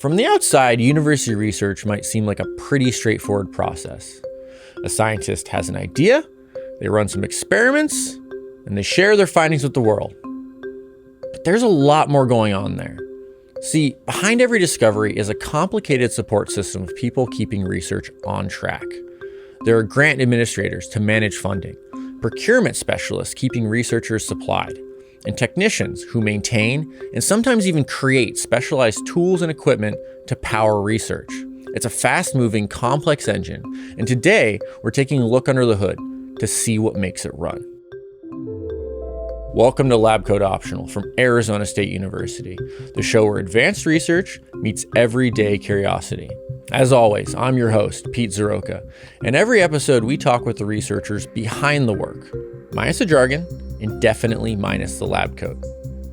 From the outside, university research might seem like a pretty straightforward process. A scientist has an idea, they run some experiments, and they share their findings with the world. But there's a lot more going on there. See, behind every discovery is a complicated support system of people keeping research on track. There are grant administrators to manage funding, procurement specialists keeping researchers supplied, and technicians who maintain and sometimes even create specialized tools and equipment to power research. It's a fast-moving, complex engine, and today we're taking a look under the hood to see what makes it run. Welcome to Lab Coat Optional from Arizona State University, the show where advanced research meets everyday curiosity. As always, I'm your host, Pete Zaroka, and every episode we talk with the researchers behind the work, minus the jargon, and definitely minus the lab coat.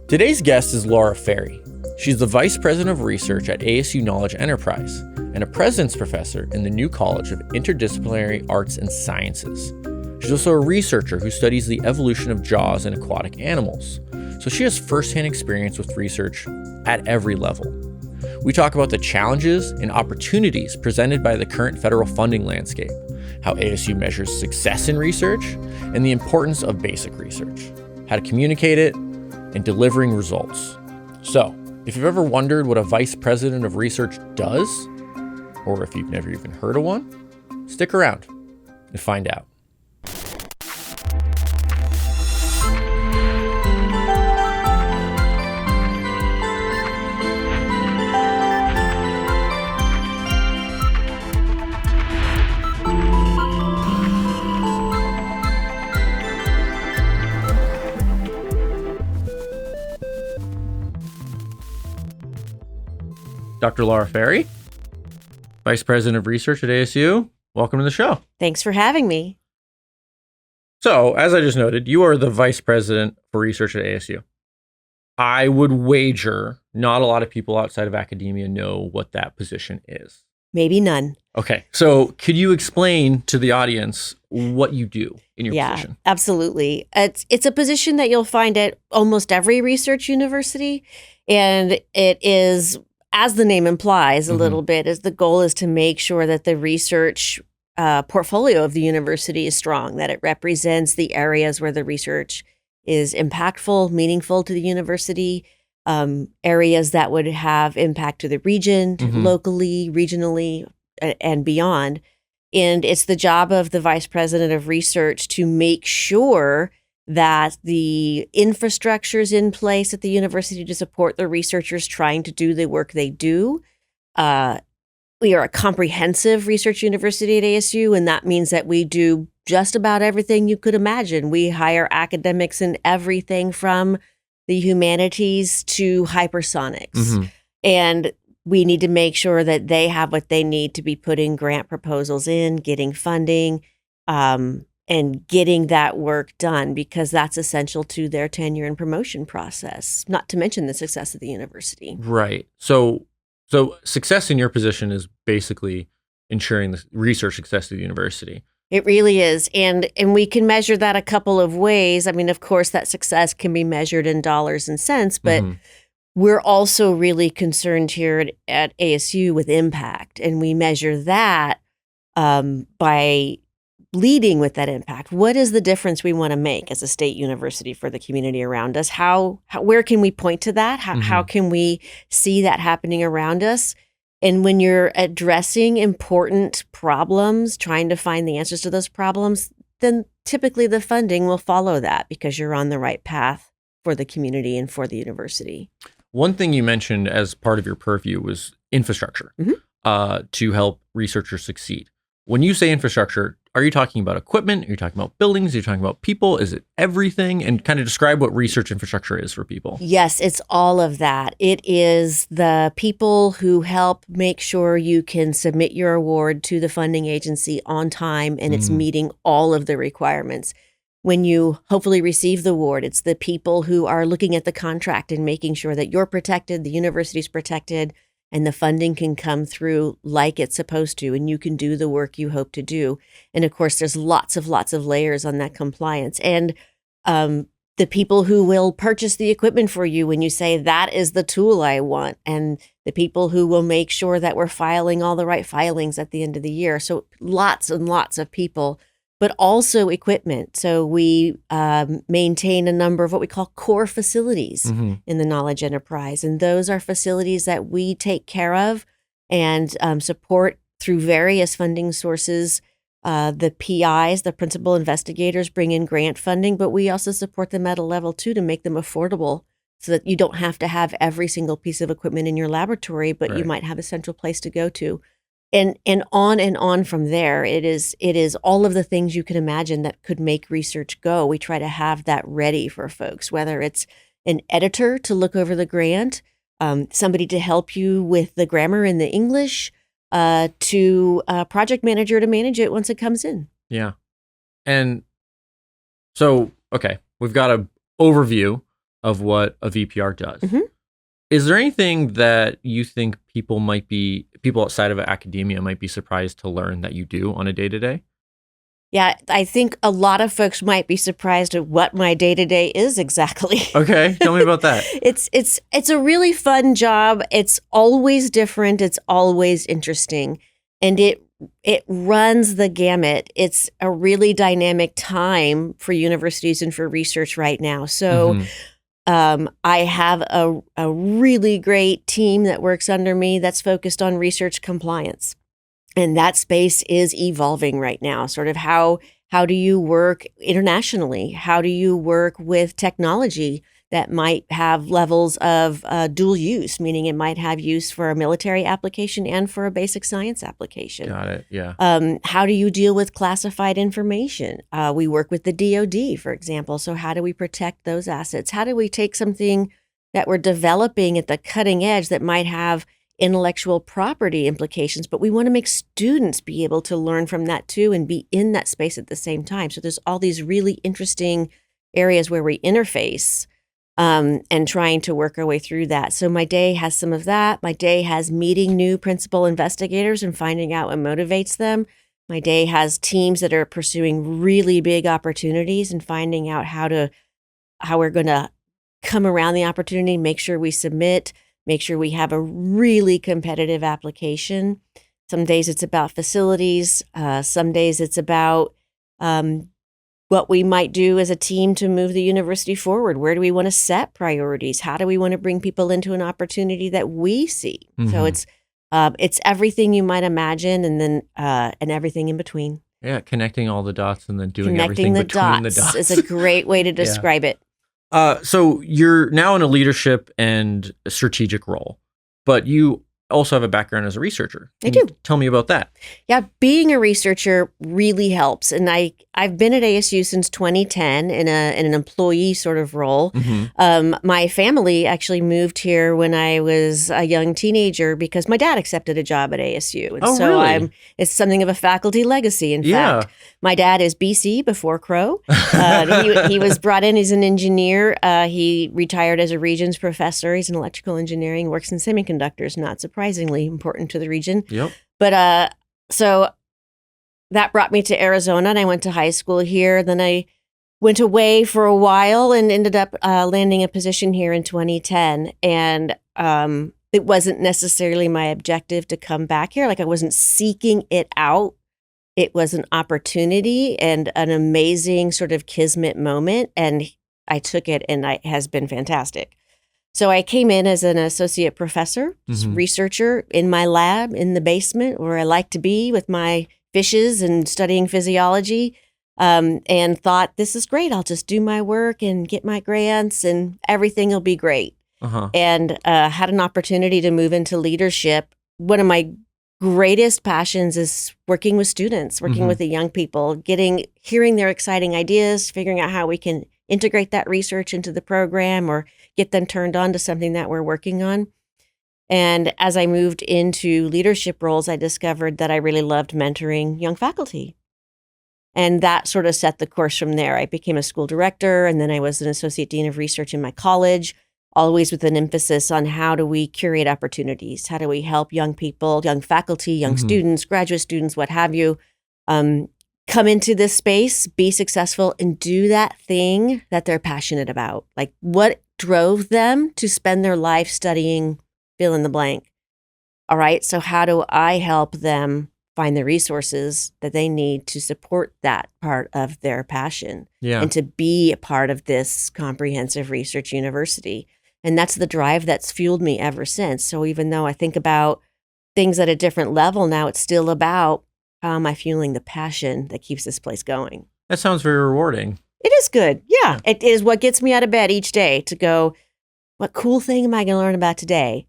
Today's guest is Lara Ferry. She's the Vice President of Research at ASU Knowledge Enterprise and a President's Professor in the new College of Interdisciplinary Arts and Sciences. She's also a researcher who studies the evolution of jaws in aquatic animals, so she has firsthand experience with research at every level. We talk about the challenges and opportunities presented by the current federal funding landscape, how ASU measures success in research, and the importance of basic research, how to communicate it, and delivering results. So, if you've ever wondered what a Vice President of Research does, or if you've never even heard of one, stick around and find out. Dr. Lara Ferry, Vice President of Research at ASU. Welcome to the show. Thanks for having me. So, as I just noted, you are the Vice President for Research at ASU. I would wager not a lot of people outside of academia know what that position is. Maybe none. Okay. So, could you explain to the audience what you do in your position? Yeah, absolutely. It's a position that you'll find at almost every research university, and it is, as the name implies a little bit, is the goal is to make sure that the research portfolio of the university is strong, that it represents the areas where the research is impactful, meaningful to the university, areas that would have impact to the region, locally, regionally, and beyond. And it's the job of the Vice President of Research to make sure that the infrastructure is in place at the university to support the researchers trying to do the work they do. We are a comprehensive research university at ASU, and that means that we do just about everything you could imagine. We hire academics in everything from the humanities to hypersonics. And we need to make sure that they have what they need to be putting grant proposals in, getting funding, and getting that work done, because that's essential to their tenure and promotion process, not to mention the success of the university. Right. So success in your position is basically ensuring the research success of the university. It really is. And we can measure that a couple of ways. I mean, of course, that success can be measured in dollars and cents, but we're also really concerned here at ASU with impact. And we measure that by leading with that impact. What is the difference we want to make as a state university for the community around us? Where can we point to that? How can we see that happening around us? And when you're addressing important problems, trying to find the answers to those problems, then typically the funding will follow that because you're on the right path for the community and for the university. One thing you mentioned as part of your purview was infrastructure to help researchers succeed. When you say infrastructure, are you talking about equipment? Are you talking about buildings? Are you talking about people? Is it everything? And kind of describe what research infrastructure is for people. Yes, it's all of that. It is the people who help make sure you can submit your award to the funding agency on time and it's meeting all of the requirements. When you hopefully receive the award, it's the people who are looking at the contract and making sure that you're protected, the university's protected, and the funding can come through like it's supposed to, and you can do the work you hope to do. And of course, there's lots of layers on that compliance. And the people who will purchase the equipment for you when you say that is the tool I want, and the people who will make sure that we're filing all the right filings at the end of the year. So lots and lots of people, but also equipment. So we maintain a number of what we call core facilities in the knowledge enterprise. And those are facilities that we take care of and support through various funding sources. The PIs, the principal investigators, bring in grant funding, but we also support them at a level too to make them affordable so that you don't have to have every single piece of equipment in your laboratory, but you might have a central place to go to. And on from there. It is all of the things you can imagine that could make research go. We try to have that ready for folks, whether it's an editor to look over the grant, somebody to help you with the grammar and the English, to a project manager to manage it once it comes in. Yeah. And so, okay, we've got an overview of what a VPR does. Is there anything that you think people outside of academia might be surprised to learn that you do on a day-to-day? Yeah, I think a lot of folks might be surprised at what my day-to-day is exactly. Okay, tell me about that. It's a really fun job. It's always different. It's always interesting. And it runs the gamut. It's a really dynamic time for universities and for research right now. So I have a really great team that works under me that's focused on research compliance. And that space is evolving right now. Sort of how do you work internationally? How do you work with technology that might have levels of dual use, meaning it might have use for a military application and for a basic science application? Got it, yeah. How do you deal with classified information? We work with the DoD, for example. So how do we protect those assets? How do we take something that we're developing at the cutting edge that might have intellectual property implications, but we want to make students be able to learn from that too and be in that space at the same time. So there's all these really interesting areas where we interface and trying to work our way through that. So my day has some of that. My day has meeting new principal investigators and finding out what motivates them. My day has teams that are pursuing really big opportunities and finding out how we're going to come around the opportunity, make sure we submit, make sure we have a really competitive application. Some days it's about facilities. Some days it's about what we might do as a team to move the university forward. Where do we want to set priorities? How do we want to bring people into an opportunity that we see? So it's everything you might imagine, and then and everything in between. Yeah, connecting all the dots and then doing everything between the dots is a great way to describe it. So you're now in a leadership and a strategic role, but you also have a background as a researcher. I do. Tell me about that. Yeah, being a researcher really helps. And I've been at ASU since 2010 in an employee sort of role. My family actually moved here when I was a young teenager because my dad accepted a job at ASU. And really? It's something of a faculty legacy. In fact, my dad is BC before Crow. He was brought in as an engineer. He retired as a Regents professor. He's in electrical engineering, works in semiconductors, not surprisingly important to the region. Yep. But so that brought me to Arizona, and I went to high school here. Then I went away for a while and ended up landing a position here in 2010. And it wasn't necessarily my objective to come back here. Like, I wasn't seeking it out. It was an opportunity and an amazing sort of kismet moment. And I took it, and it has been fantastic. So I came in as an associate professor, researcher in my lab in the basement where I like to be with my fishes and studying physiology, and thought, this is great. I'll just do my work and get my grants and everything will be great. And had an opportunity to move into leadership. One of my greatest passions is working with students, working with the young people, hearing their exciting ideas, figuring out how we can integrate that research into the program or get them turned on to something that we're working on. And as I moved into leadership roles, I discovered that I really loved mentoring young faculty. And that sort of set the course from there. I became a school director, and then I was an associate dean of research in my college, always with an emphasis on how do we curate opportunities? How do we help young people, young faculty, young students, graduate students, what have you, come into this space, be successful, and do that thing that they're passionate about. Like, what drove them to spend their life studying fill in the blank? All right, so how do I help them find the resources that they need to support that part of their passion and to be a part of this comprehensive research university? And that's the drive that's fueled me ever since. So even though I think about things at a different level now, it's still about how am I fueling the passion that keeps this place going? That sounds very rewarding. It is good. Yeah. It is what gets me out of bed each day to go, what cool thing am I going to learn about today?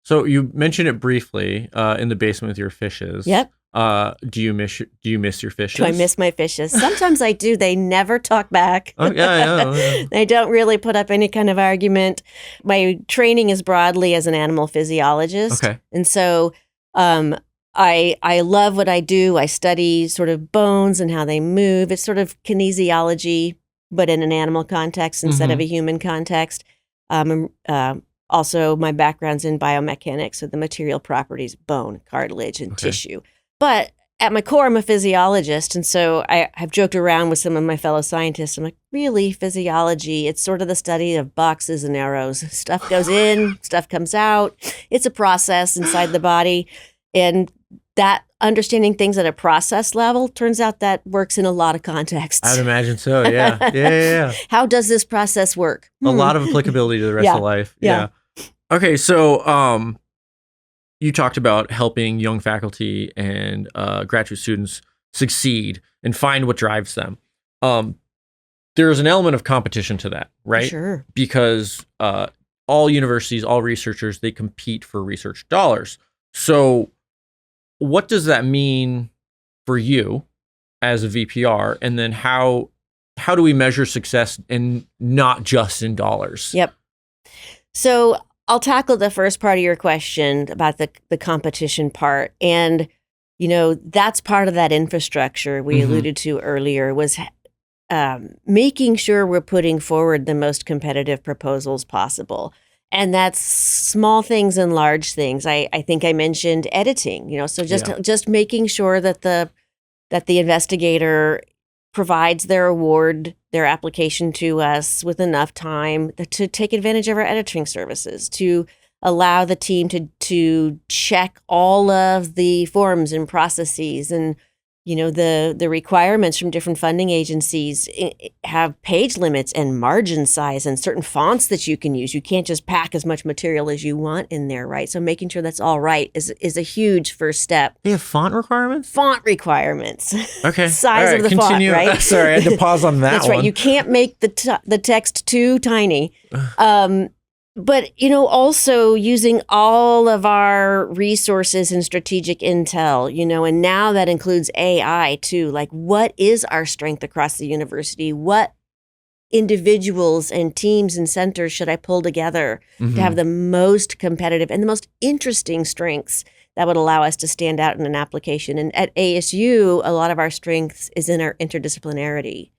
So you mentioned it briefly in the basement with your fishes. Yep. Do you miss your fishes? Do I miss my fishes? Sometimes I do. They never talk back. Oh, yeah. They don't really put up any kind of argument. My training is broadly as an animal physiologist. Okay. And so I love what I do. I study sort of bones and how they move. It's sort of kinesiology, but in an animal context instead of a human context. Also, my background's in biomechanics, so the material properties of bone, cartilage, and tissue. But at my core, I'm a physiologist. And so I've joked around with some of my fellow scientists. I'm like, really, physiology? It's sort of the study of boxes and arrows. Stuff goes in, stuff comes out. It's a process inside the body. And that understanding things at a process level, turns out that works in a lot of contexts. I would imagine so, yeah. Yeah. How does this process work? A lot of applicability to the rest of life. Yeah. Okay, so you talked about helping young faculty and graduate students succeed and find what drives them. There's an element of competition to that, right? Sure. Because all universities, all researchers, they compete for research dollars. So what does that mean for you as a VPR? And then how do we measure success and not just in dollars? Yep. So I'll tackle the first part of your question about the competition part. And, that's part of that infrastructure we alluded to earlier was making sure we're putting forward the most competitive proposals possible. And that's small things and large things. I think I mentioned editing, so just making sure that the investigator provides their award, their application to us with enough time to take advantage of our editing services, to allow the team to check all of the forms and processes and the requirements from different funding agencies have page limits and margin size and certain fonts that you can use. You can't just pack as much material as you want in there, right? So making sure that's all right is a huge first step. They have font requirements? Font requirements. Okay. Size of the continue. Font, right? Sorry, I had to pause on that That's one. right. You can't make the text too tiny. But, also using all of our resources and strategic intel, and now that includes AI too. Like, what is our strength across the university? What individuals and teams and centers should I pull together to have the most competitive and the most interesting strengths that would allow us to stand out in an application? And at ASU, a lot of our strengths is in our interdisciplinarity.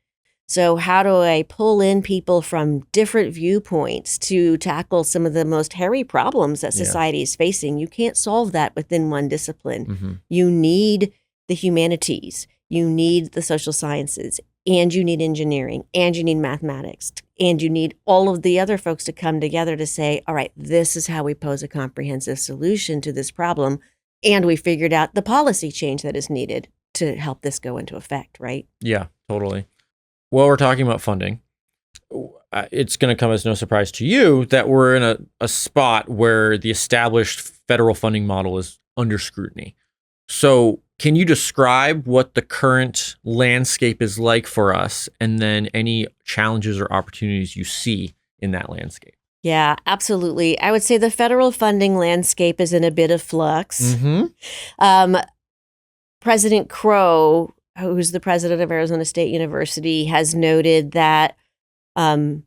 So how do I pull in people from different viewpoints to tackle some of the most hairy problems that society is facing? You can't solve that within one discipline. You need the humanities, you need the social sciences, and you need engineering, and you need mathematics, and you need all of the other folks to come together to say, all right, this is how we pose a comprehensive solution to this problem. And we figured out the policy change that is needed to help this go into effect, right? Yeah, totally. Well, we're talking about funding. It's going to come as no surprise to you that we're in a spot where the established federal funding model is under scrutiny. So can you describe what the current landscape is like for us and then any challenges or opportunities you see in that landscape? Yeah, absolutely. I would say the federal funding landscape is in a bit of flux. President Crow, who's the president of Arizona State University, has noted that in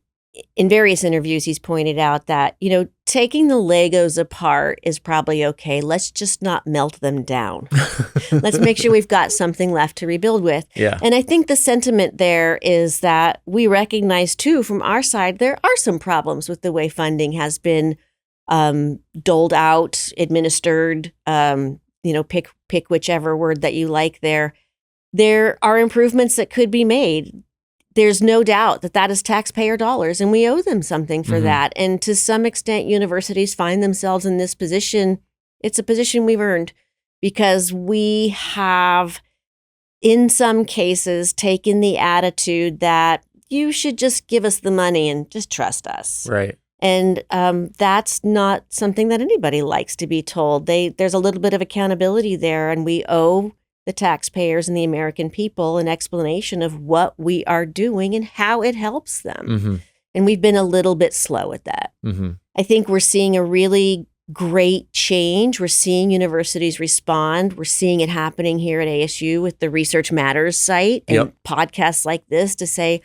various interviews, he's pointed out that, taking the Legos apart is probably okay. Let's just not melt them down. Let's make sure we've got something left to rebuild with. Yeah. And I think the sentiment there is that we recognize, too, from our side, there are some problems with the way funding has been doled out, administered, pick whichever word that you like there. there are improvements that could be made. There's no doubt that that is taxpayer dollars, and we owe them something for that. And to some extent, universities find themselves in this position. It's a position we've earned because we have, in some cases, taken the attitude that you should just give us the money and just trust us. Right. And that's not something that anybody likes to be told. There's a little bit of accountability there, and we owe the taxpayers and the American people an explanation of what we are doing and how it helps them. And we've been a little bit slow at that. I think we're seeing a really great change. We're seeing universities respond. We're seeing it happening here at ASU with the Research Matters site and podcasts like this to say,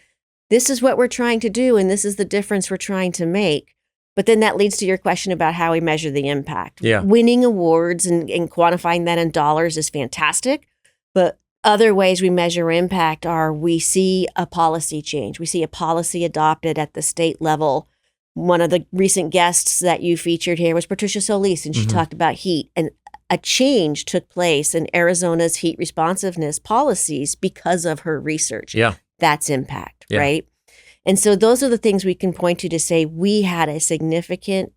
this is what we're trying to do, and this is the difference we're trying to make. But then that leads to your question about how we measure the impact. Winning awards and quantifying that in dollars is fantastic. But other ways we measure impact are we see a policy change. We see a policy adopted at the state level. One of the recent guests that you featured here was Patricia Solis, and she talked about heat. And a change took place in Arizona's heat responsiveness policies because of her research. That's impact, right? And so those are the things we can point to say we had a significant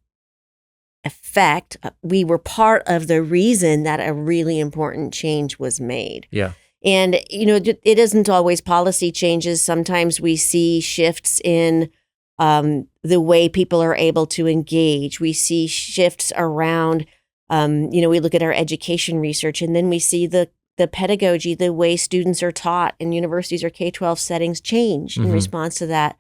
effect. We were part of the reason that a really important change was made. And, you know, it isn't always policy changes. Sometimes we see shifts in the way people are able to engage. We see shifts around, you know, we look at our education research, and then we see the pedagogy, the way students are taught in universities or K-12 settings change in response to that.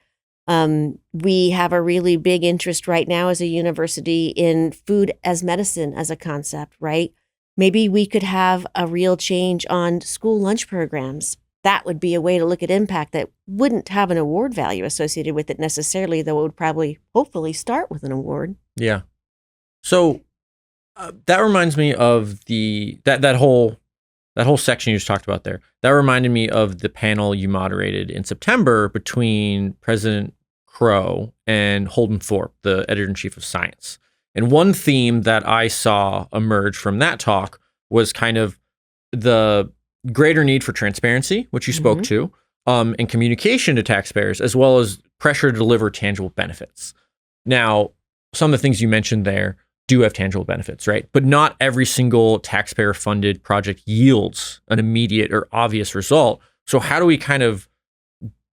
We have a really big interest right now as a university in food as medicine as a concept, right? Maybe we could have a real change on school lunch programs. That would be a way to look at impact that wouldn't have an award value associated with it necessarily, though it would probably, hopefully, start with an award. So that reminds me of that whole section you just talked about there. That reminded me of the panel you moderated in September between President Crow and Holden Thorpe, the editor-in-chief of Science. And one theme that I saw emerge from that talk was kind of the greater need for transparency, which you spoke to, and communication to taxpayers, as well as pressure to deliver tangible benefits. Now, some of the things you mentioned there do have tangible benefits, right? But not every single taxpayer-funded project yields an immediate or obvious result. So how do we kind of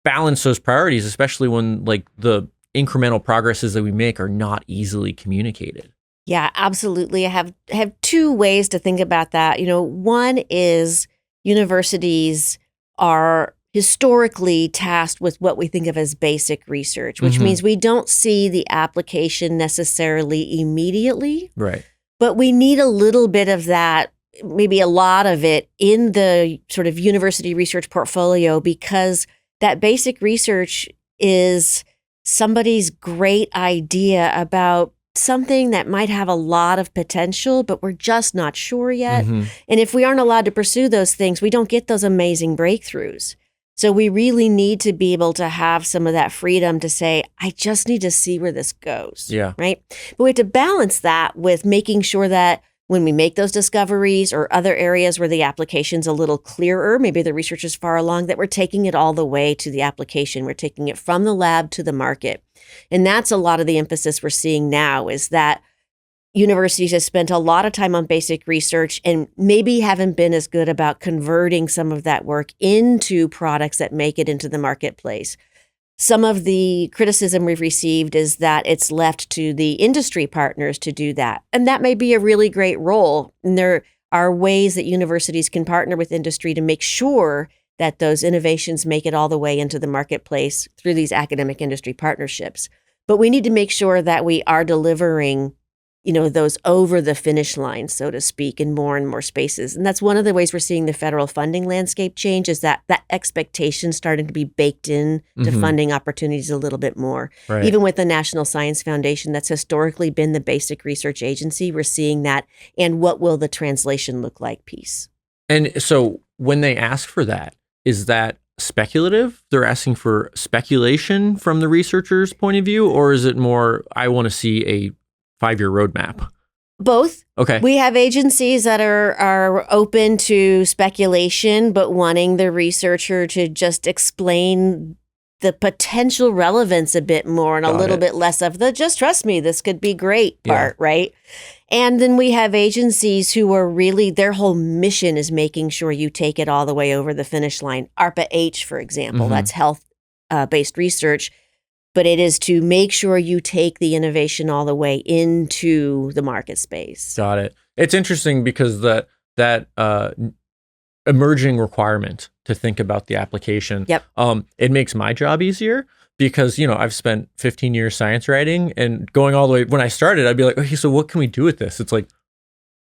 balance those priorities, especially when like the incremental progresses that we make are not easily communicated? Yeah, absolutely. I have two ways to think about that. You know, one is universities are historically tasked with what we think of as basic research, which means we don't see the application necessarily immediately. Right. But we need a little bit of that, maybe a lot of it, in the sort of university research portfolio, because that basic research is somebody's great idea about something that might have a lot of potential, but we're just not sure yet. And if we aren't allowed to pursue those things, we don't get those amazing breakthroughs. So we really need to be able to have some of that freedom to say, I just need to see where this goes. Right. But we have to balance that with making sure that when we make those discoveries or other areas where the application's a little clearer, maybe the research is far along, that we're taking it all the way to the application. We're taking it from the lab to the market. And that's a lot of the emphasis we're seeing now, is that universities have spent a lot of time on basic research and maybe haven't been as good about converting some of that work into products that make it into the marketplace. Some of the criticism we've received is that it's left to the industry partners to do that. And that may be a really great role. And there are ways that universities can partner with industry to make sure that those innovations make it all the way into the marketplace through these academic industry partnerships. But we need to make sure that we are delivering, you know, those over the finish line, so to speak, in more and more spaces. And that's one of the ways we're seeing the federal funding landscape change, is that expectation starting to be baked in to funding opportunities a little bit more. Right. Even with the National Science Foundation, that's historically been the basic research agency, we're seeing that. And what will the translation look like piece. And so when they ask for that, is that speculative? They're asking for speculation from the researcher's point of view, or is it more, I want to see a 5-year roadmap? Both. Okay. We have agencies that are open to speculation, but wanting the researcher to just explain the potential relevance a bit more and a little bit less of the just trust me, this could be great part, right? And then we have agencies who are really, their whole mission is making sure you take it all the way over the finish line. ARPA-H, for example, that's health-based research, but it is to make sure you take the innovation all the way into the market space. Got it. It's interesting because that emerging requirement to think about the application, it makes my job easier because, I've spent 15 years science writing and going all the way. When I started, I'd be like, okay, so what can we do with this? It's like,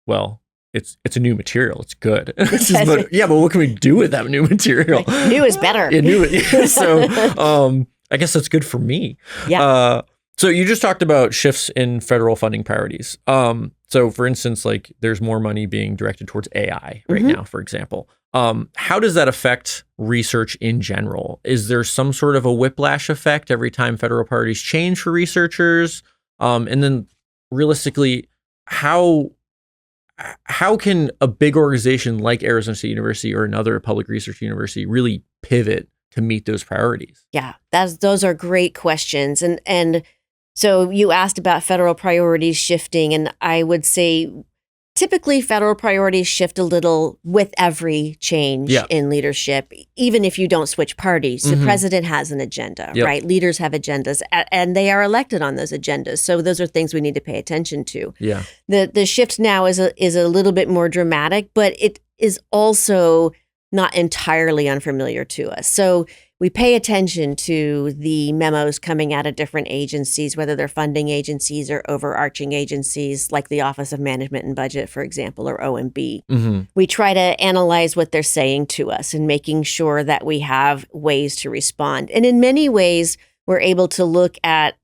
well, it's a new material. It's good. But what can we do with that new material? Like, new is better. Yeah, new. So I guess that's good for me. Yeah. So you just talked about shifts in federal funding priorities. So for instance, like there's more money being directed towards AI right now, for example. How does that affect research in general? Is there some sort of a whiplash effect every time federal priorities change for researchers? And then realistically, how can a big organization like Arizona State University or another public research university really pivot to meet those priorities? Yeah, those are great questions. And so you asked about federal priorities shifting, and I would say typically federal priorities shift a little with every change in leadership, even if you don't switch parties. The president has an agenda, right? Leaders have agendas, and they are elected on those agendas. So those are things we need to pay attention to. Yeah. The shift now is a little bit more dramatic, but it is also not entirely unfamiliar to us. So we pay attention to the memos coming out of different agencies, whether they're funding agencies or overarching agencies like the Office of Management and Budget, for example, or OMB. We try to analyze what they're saying to us and making sure that we have ways to respond. And in many ways, we're able to look at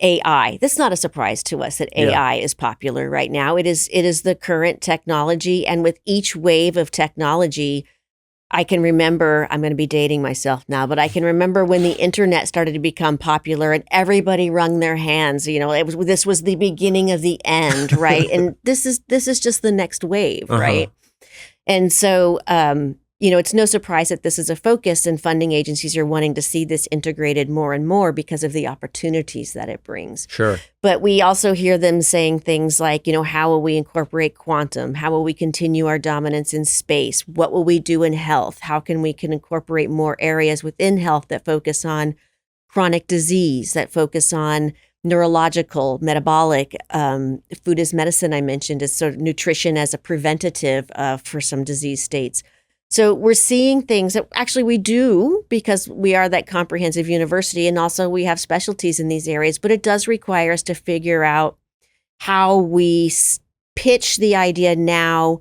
AI. That's not a surprise to us that AI is popular right now. It is the current technology. And with each wave of technology, I can remember, I'm going to be dating myself now, but I can remember when the internet started to become popular and everybody wrung their hands. This was the beginning of the end, right? And this is just the next wave, right? And so, it's no surprise that this is a focus, and funding agencies are wanting to see this integrated more and more because of the opportunities that it brings. Sure. But we also hear them saying things like, how will we incorporate quantum? How will we continue our dominance in space? What will we do in health? How can incorporate more areas within health that focus on chronic disease, that focus on neurological, metabolic, food as medicine, I mentioned, is sort of nutrition as a preventative for some disease states. So we're seeing things that actually we do because we are that comprehensive university, and also we have specialties in these areas, but it does require us to figure out how we pitch the idea now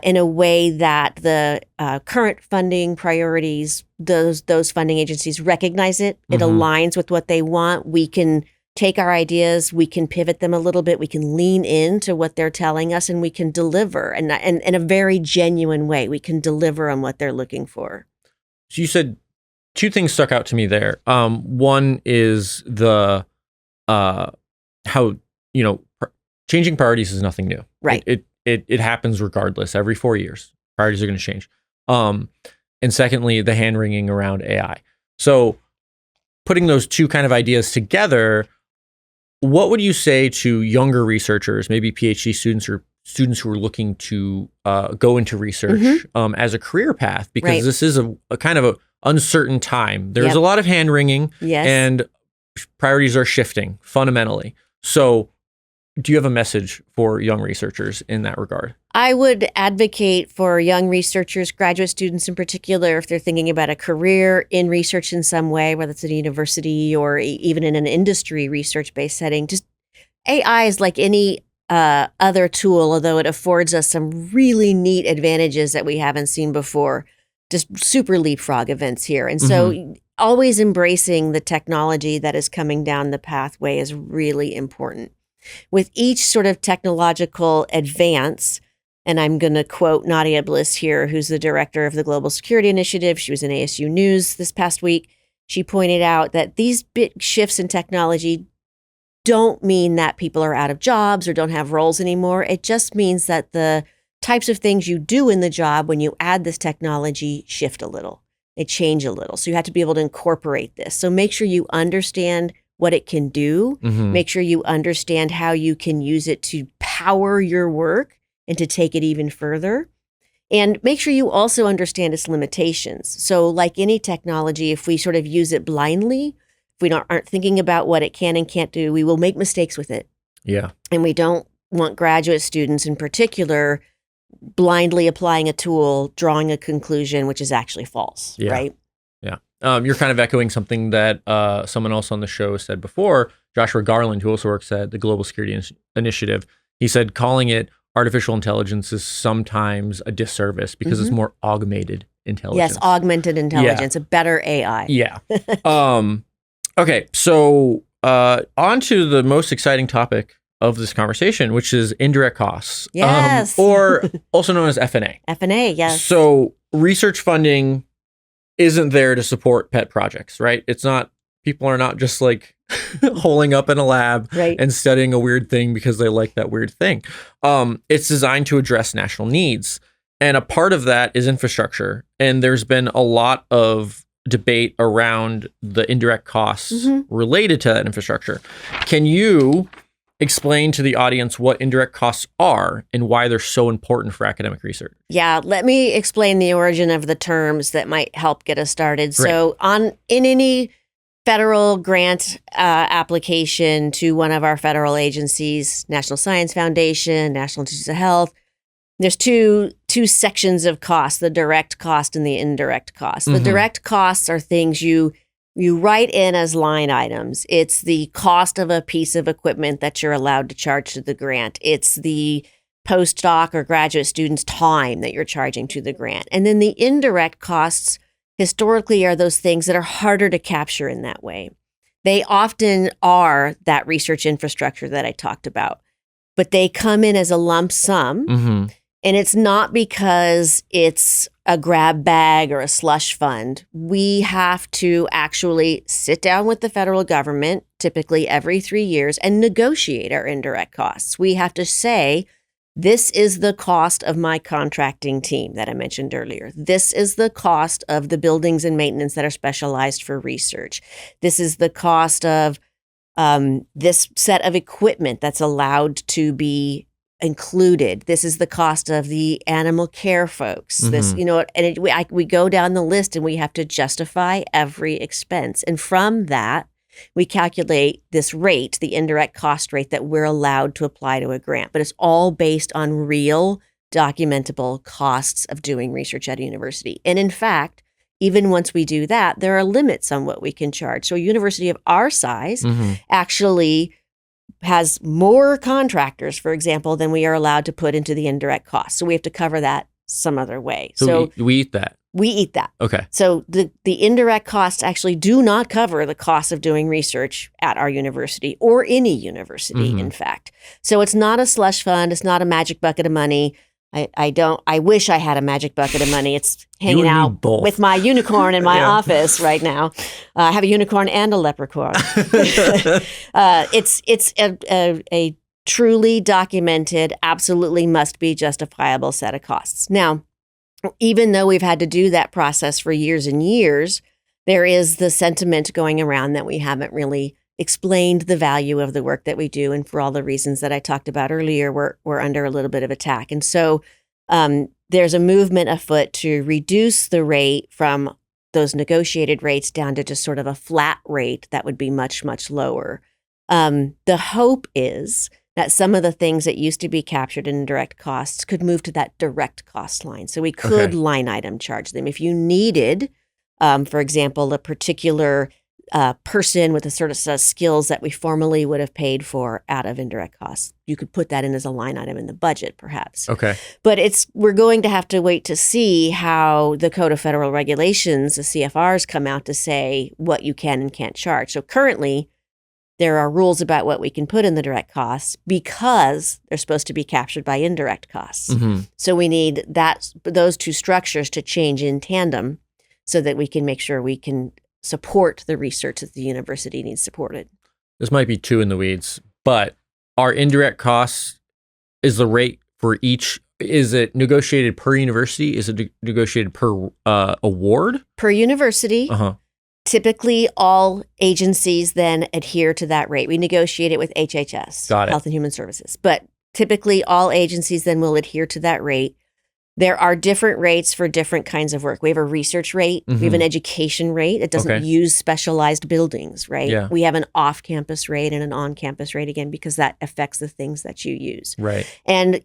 in a way that the current funding priorities, those funding agencies recognize it. It aligns with what they want. We can take our ideas, we can pivot them a little bit, we can lean into what they're telling us, and we can deliver, and in a very genuine way, we can deliver on what they're looking for. So you said two things stuck out to me there. One is the how changing priorities is nothing new. Right. It happens regardless. Every 4 years, priorities are going to change. And secondly, the hand wringing around AI. So putting those two kind of ideas together, what would you say to younger researchers, maybe PhD students or students who are looking to go into research as a career path? Because this is a kind of a uncertain time. There's a lot of hand wringing, and priorities are shifting fundamentally. So do you have a message for young researchers in that regard? I would advocate for young researchers, graduate students in particular, if they're thinking about a career in research in some way, whether it's at a university or even in an industry research-based setting. Just AI is like any other tool, although it affords us some really neat advantages that we haven't seen before. Just super leapfrog events here. And so always embracing the technology that is coming down the pathway is really important. With each sort of technological advance, and I'm going to quote Nadia Bliss here, who's the director of the Global Security Initiative. She was in ASU News this past week. She pointed out that these big shifts in technology don't mean that people are out of jobs or don't have roles anymore. It just means that the types of things you do in the job when you add this technology shift a little. They change a little. So you have to be able to incorporate this. So make sure you understand what it can do. Make sure you understand how you can use it to power your work and to take it even further. And make sure you also understand its limitations. So like any technology, if we sort of use it blindly, if we aren't thinking about what it can and can't do, we will make mistakes with it. Yeah. And we don't want graduate students in particular blindly applying a tool, drawing a conclusion, which is actually false, right? Yeah. You're kind of echoing something that someone else on the show said before, Joshua Garland, who also works at the Global Security Initiative. He said calling it artificial intelligence is sometimes a disservice because it's more augmented intelligence. Yes, augmented intelligence, a better AI. Yeah. Okay, so on to the most exciting topic of this conversation, which is indirect costs. Yes. Or also known as F&A. F&A, yes. So research funding isn't there to support pet projects, right? It's not, people are not just like holing up in a lab and studying a weird thing because they like that weird thing. It's designed to address national needs. And a part of that is infrastructure. And there's been a lot of debate around the indirect costs related to that infrastructure. Can you explain to the audience what indirect costs are and why they're so important for academic research? Yeah, let me explain the origin of the terms that might help get us started. Great. So in any federal grant application to one of our federal agencies, National Science Foundation, National Institutes of Health, there's two sections of cost, the direct cost and the indirect cost. The direct costs are things you write in as line items. It's the cost of a piece of equipment that you're allowed to charge to the grant. It's the postdoc or graduate student's time that you're charging to the grant. And then the indirect costs historically are those things that are harder to capture in that way. They often are that research infrastructure that I talked about, but they come in as a lump sum. And it's not because it's a grab bag or a slush fund. We have to actually sit down with the federal government, typically every 3 years, and negotiate our indirect costs. We have to say, this is the cost of my contracting team that I mentioned earlier. This is the cost of the buildings and maintenance that are specialized for research. This is the cost of this set of equipment that's allowed to be included. This is the cost of the animal care folks. This, and we go down the list and we have to justify every expense. And from that, we calculate this rate, the indirect cost rate that we're allowed to apply to a grant. But it's all based on real documentable costs of doing research at a university. And in fact, even once we do that, there are limits on what we can charge. So a university of our size actually has more contractors, for example, than we are allowed to put into the indirect costs. So we have to cover that some other way. So we eat that. We eat that. Okay. So the indirect costs actually do not cover the cost of doing research at our university or any university, in fact. So it's not a slush fund. It's not a magic bucket of money. I wish I had a magic bucket of money. It's hanging out with my unicorn in my office right now. I have a unicorn and a leprechaun. It's a truly documented, absolutely must be justifiable set of costs. Now, even though we've had to do that process for years and years, there is the sentiment going around that we haven't really explained the value of the work that we do. And for all the reasons that I talked about earlier, we're under a little bit of attack. And so there's a movement afoot to reduce the rate from those negotiated rates down to just sort of a flat rate that would be much, much lower. The hope is that some of the things that used to be captured in indirect costs could move to that direct cost line. So we could line item charge them. If you needed, for example, a particular person with a sort of set of skills that we formerly would have paid for out of indirect costs, you could put that in as a line item in the budget, perhaps. Okay. But we're going to have to wait to see how the Code of Federal Regulations, the CFRs, come out to say what you can and can't charge. So currently, there are rules about what we can put in the direct costs because they're supposed to be captured by indirect costs. So we need those two structures to change in tandem so that we can make sure we can support the research that the university needs supported. this might be too in the weeds, but our indirect costs, is the rate for each, is it negotiated per university? Is it negotiated per award? Per university. Uh-huh. Typically, all agencies then adhere to that rate. We negotiate it with HHS, Got it. Health and Human Services. But typically, all agencies then will adhere to that rate. There are different rates for different kinds of work. We have a research rate. We have an education rate. It doesn't use specialized buildings, right? Yeah. We have an off-campus rate and an on-campus rate, again, because that affects the things that you use. Right. And,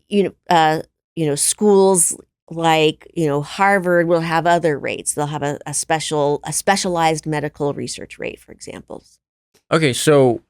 schools like, Harvard will have other rates. They'll have a specialized medical research rate, for example. Okay, so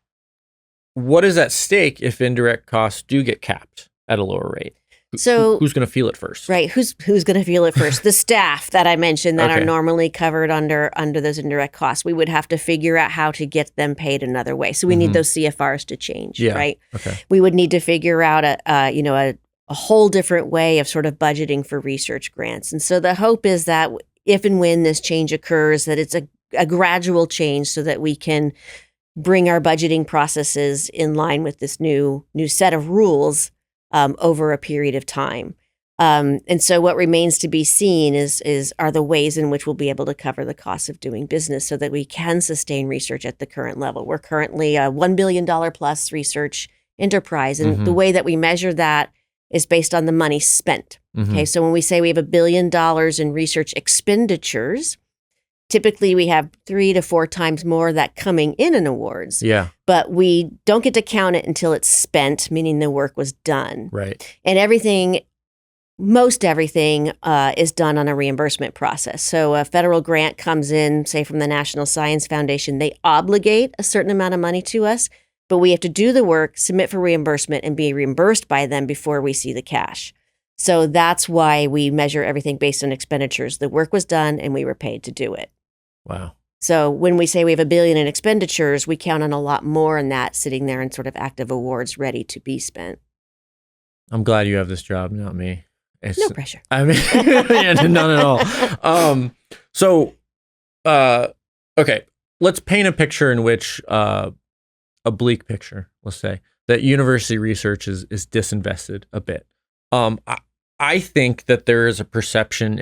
what is at stake if indirect costs do get capped at a lower rate? So who's going to feel it first? Right. Who's going to feel it first? The staff that I mentioned that Okay. are normally covered under those indirect costs. We would have to figure out how to get them paid another way. So we need those CFRs to change, Yeah. right? Okay. We would need to figure out a whole different way of sort of budgeting for research grants. And so the hope is that if and when this change occurs, that it's a gradual change so that we can bring our budgeting processes in line with this new set of rules over a period of time. And so what remains to be seen are the ways in which we'll be able to cover the costs of doing business so that we can sustain research at the current level. We're currently a $1 billion plus research enterprise. And the way that we measure that is based on the money spent. Okay, so when we say we have $1 billion in research expenditures, typically we have 3 to 4 times more of that coming in awards. Yeah. But we don't get to count it until it's spent, meaning the work was done. Right. And most everything is done on a reimbursement process. So a federal grant comes in, say from the National Science Foundation, they obligate a certain amount of money to us, but we have to do the work, submit for reimbursement, and be reimbursed by them before we see the cash. So that's why we measure everything based on expenditures. The work was done and we were paid to do it. Wow. So when we say we have $1 billion in expenditures, we count on a lot more than that sitting there in sort of active awards ready to be spent. I'm glad you have this job, not me. No pressure. I mean, yeah, none at all. Okay, let's paint a picture in which a bleak picture, let's say, that university research is disinvested a bit. I think that there is a perception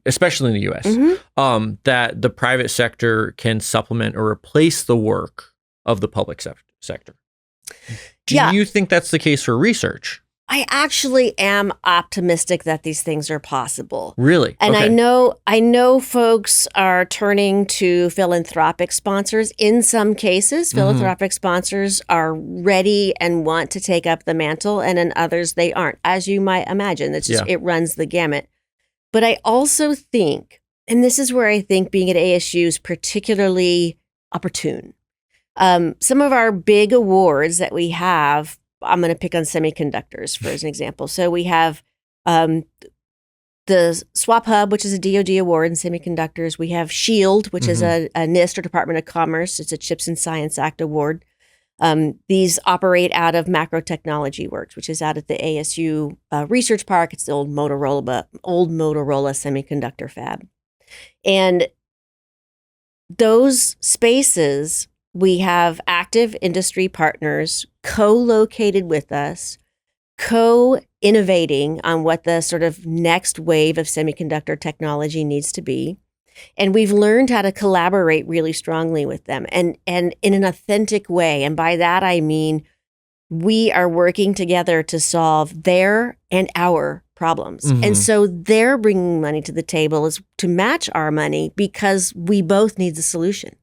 especially in the U.S., that the private sector can supplement or replace the work of the public sector. Do you think that's the case for research? I actually am optimistic that these things are possible. Really? And okay. I know folks are turning to philanthropic sponsors. In some cases, philanthropic sponsors are ready and want to take up the mantle, and in others they aren't, as you might imagine. It runs the gamut. But I also think, and this is where I think being at ASU is particularly opportune. Some of our big awards that we have, I'm going to pick on semiconductors for as an example. So we have the SWAP Hub, which is a DoD award in semiconductors. We have SHIELD, which is a NIST or Department of Commerce. It's a Chips and Science Act award. These operate out of Macro Technology Works, which is out at the ASU Research Park. It's the old Motorola semiconductor fab. And those spaces, we have active industry partners co-located with us, co-innovating on what the sort of next wave of semiconductor technology needs to be. And we've learned how to collaborate really strongly with them and in an authentic way. And by that, I mean, we are working together to solve their and our problems. And so they're bringing money to the table is to match our money because we both need the solution.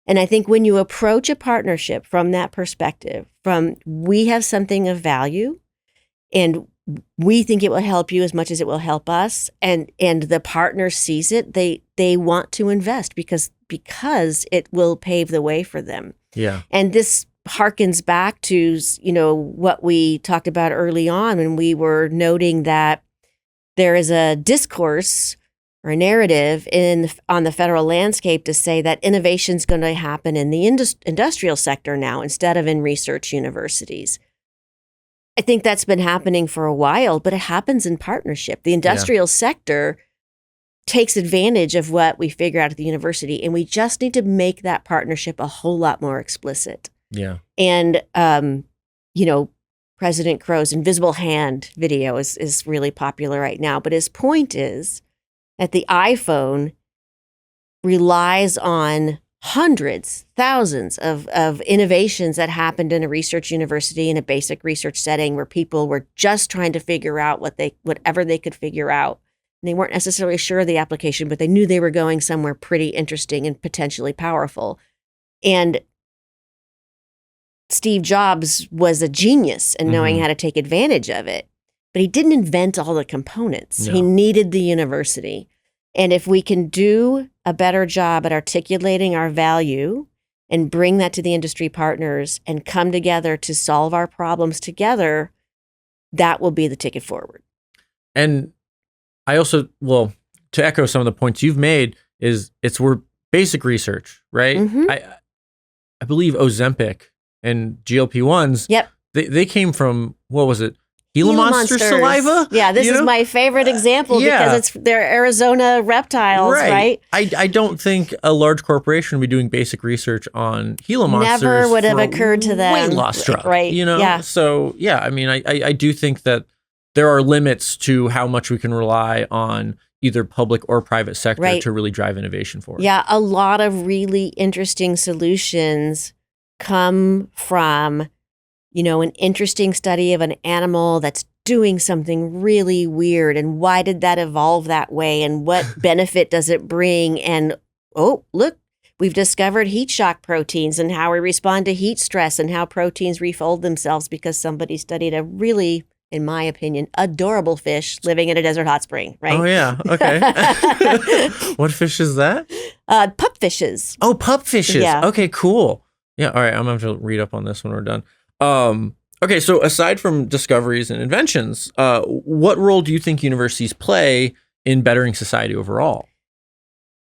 And I think when you approach a partnership from that perspective, from we have something of value and we think it will help you as much as it will help us, and the partner sees it, they want to invest because it will pave the way for them. Yeah. And this harkens back to, what we talked about early on when we were noting that there is a discourse or a narrative on the federal landscape to say that innovation is going to happen in the industrial sector now instead of in research universities. I think that's been happening for a while, but it happens in partnership. The industrial sector takes advantage of what we figure out at the university, and we just need to make that partnership a whole lot more explicit. Yeah. And, President Crow's invisible hand video is really popular right now. But his point is that the iPhone relies on hundreds, thousands of innovations that happened in a research university in a basic research setting where people were just trying to figure out whatever they could figure out. And they weren't necessarily sure of the application, but they knew they were going somewhere pretty interesting and potentially powerful. And Steve Jobs was a genius in knowing how to take advantage of it, but he didn't invent all the components. No. He needed the university. And if we can do a better job at articulating our value and bring that to the industry partners and come together to solve our problems together, that will be the ticket forward. And I also, to echo some of the points you've made, we're basic research, right? I believe Ozempic and GLP-1s, yep, they came from, what was it? Gila monster saliva? Yeah, this is my favorite example because they're Arizona reptiles, right? I don't think a large corporation would be doing basic research on Gila monsters. Never would have occurred to them. Weight loss drug, right? Yeah. So, I mean, I do think that there are limits to how much we can rely on either public or private sector to really drive innovation forward. Yeah, a lot of really interesting solutions come from, an interesting study of an animal that's doing something really weird. And why did that evolve that way? And what benefit does it bring? And, oh, look, we've discovered heat shock proteins and how we respond to heat stress and how proteins refold themselves because somebody studied a really, in my opinion, adorable fish living in a desert hot spring, right? Oh, yeah. Okay. What fish is that? Pupfishes. Oh, pupfishes. Yeah. Okay, cool. Yeah, all right. I'm going to have to read up on this when we're done. Okay, so aside from discoveries and inventions, what role do you think universities play in bettering society overall?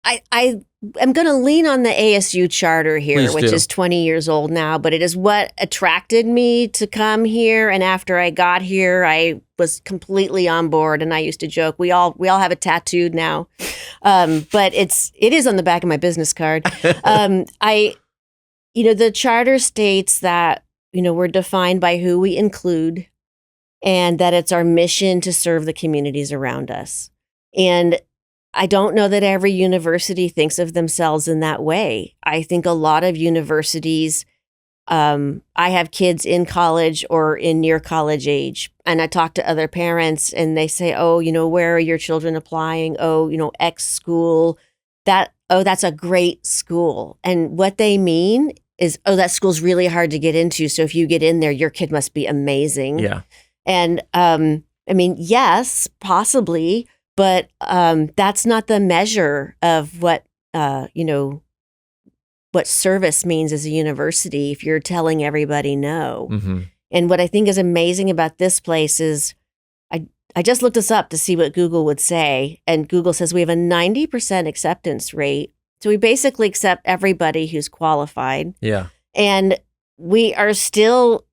I am going to lean on the ASU charter here, Please which do. is 20 years old now, but it is what attracted me to come here. And after I got here, I was completely on board. And I used to joke, we all have it tattooed now, but it is on the back of my business card. The charter states that we're defined by who we include and that it's our mission to serve the communities around us. And I don't know that every university thinks of themselves in that way. I think a lot of universities, I have kids in college or in near college age, and I talk to other parents and they say, oh, where are your children applying? Oh, X school. That's a great school. And what they mean is, oh, that school's really hard to get into. So if you get in there, your kid must be amazing. Yeah. And yes, possibly, but that's not the measure of what service means as a university if you're telling everybody no. Mm-hmm. And what I think is amazing about this place is I just looked this up to see what Google would say. And Google says we have a 90% acceptance rate. So we basically accept everybody who's qualified. Yeah. And we are still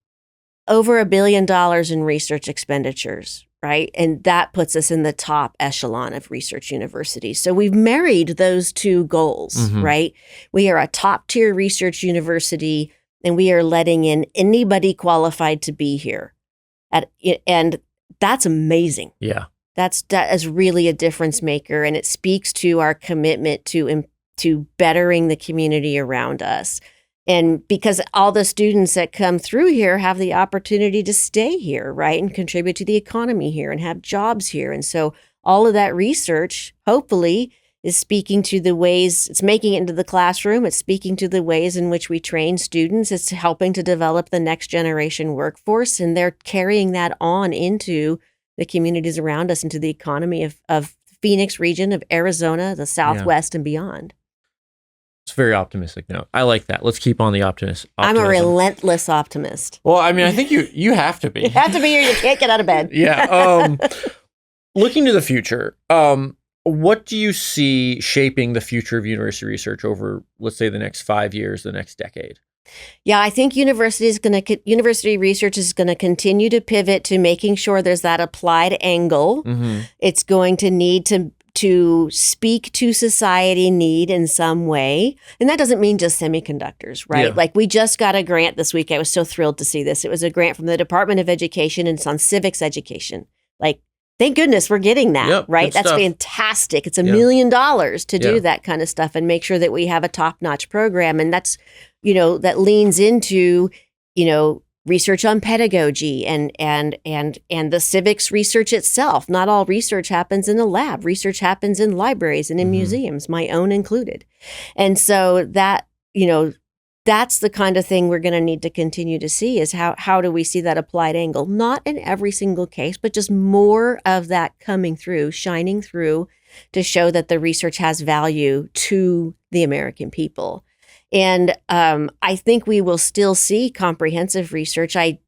over $1 billion in research expenditures, right? And that puts us in the top echelon of research universities. So we've married those two goals, right? We are a top tier research university and we are letting in anybody qualified to be here. And that's amazing. Yeah. That is really a difference maker. And it speaks to our commitment to bettering the community around us. And because all the students that come through here have the opportunity to stay here, right? And contribute to the economy here and have jobs here. And so all of that research, hopefully, is speaking to the ways, it's making it into the classroom. It's speaking to the ways in which we train students. It's helping to develop the next generation workforce. And they're carrying that on into the communities around us, into the economy of Phoenix region, of Arizona, the Southwest, and beyond. It's a very optimistic note. I like that. Let's keep on the optimism. I'm a relentless optimist. Well, I mean, I think you have to be. You have to be or you can't get out of bed. Yeah. Looking to the future, what do you see shaping the future of university research over, let's say, the next 5 years, the next decade? Yeah, I think university research is going to continue to pivot to making sure there's that applied angle. It's going to need to to speak to society need in some way. And that doesn't mean just semiconductors, right? Yeah. Like we just got a grant this week. I was so thrilled to see this. It was a grant from the Department of Education, and it's on civics education. Like, thank goodness we're getting that, Yep, right? good That's stuff. fantastic. It's $1 million to do Yeah. that kind of stuff and make sure that we have a top-notch program. And that's, that leans into, research on pedagogy and the civics research itself. Not all research happens in a lab. Research happens in libraries and in museums, my own included. And so that, that's the kind of thing we're going to need to continue to see is how do we see that applied angle? Not in every single case, but just more of that coming through, shining through to show that the research has value to the American people. And I think we will still see comprehensive research. I,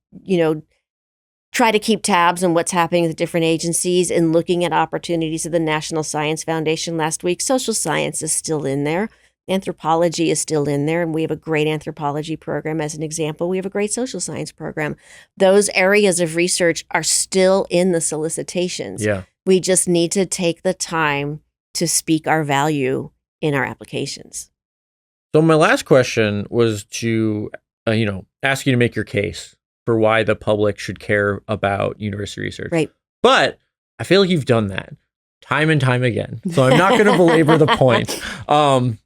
try to keep tabs on what's happening with different agencies and looking at opportunities of the National Science Foundation last week. Social science is still in there. Anthropology is still in there, and we have a great anthropology program as an example. We have a great social science program. Those areas of research are still in the solicitations. Yeah. We just need to take the time to speak our value in our applications. So my last question was to, ask you to make your case for why the public should care about university research. Right. But I feel like you've done that time and time again. So I'm not going to belabor the point.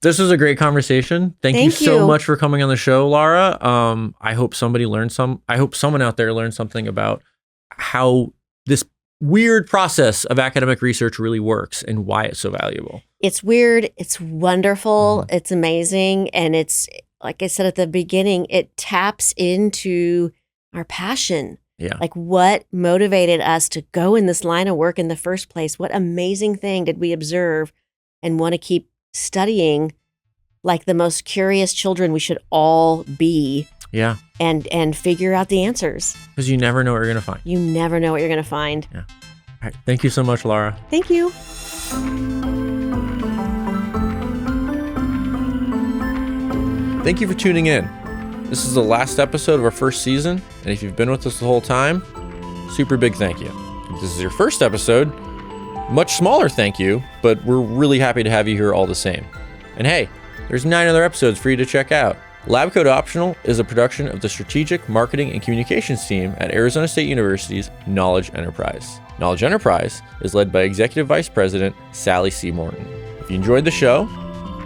This was a great conversation. Thank you so much for coming on the show, Lara. I hope I hope someone out there learned something about how this weird process of academic research really works and why it's so valuable. It's weird. It's wonderful. It's amazing. And it's, like I said at the beginning, it taps into our passion. Yeah. Like what motivated us to go in this line of work in the first place? What amazing thing did we observe and want to keep studying like the most curious children we should all be? Yeah. And figure out the answers. Because you never know what you're going to find. You never know what you're going to find. Yeah. All right. Thank you so much, Lara. Thank you. Thank you for tuning in. This is the last episode of our first season, and if you've been with us the whole time, super big thank you. If this is your first episode, much smaller thank you, but we're really happy to have you here all the same. And hey, there's 9 other episodes for you to check out. Lab Coat Optional is a production of the Strategic Marketing and Communications team at Arizona State University's Knowledge Enterprise. Knowledge Enterprise is led by Executive Vice President Sally C. Morton. If you enjoyed the show,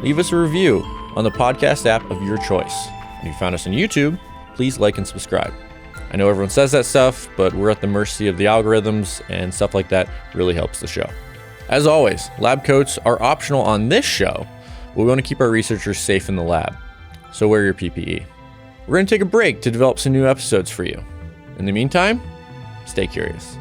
leave us a review on the podcast app of your choice. If you found us on YouTube, please like and subscribe. I know everyone says that stuff, but we're at the mercy of the algorithms, and stuff like that really helps the show. As always, lab coats are optional on this show, but we want to keep our researchers safe in the lab. So wear your PPE. We're going to take a break to develop some new episodes for you. In the meantime, stay curious.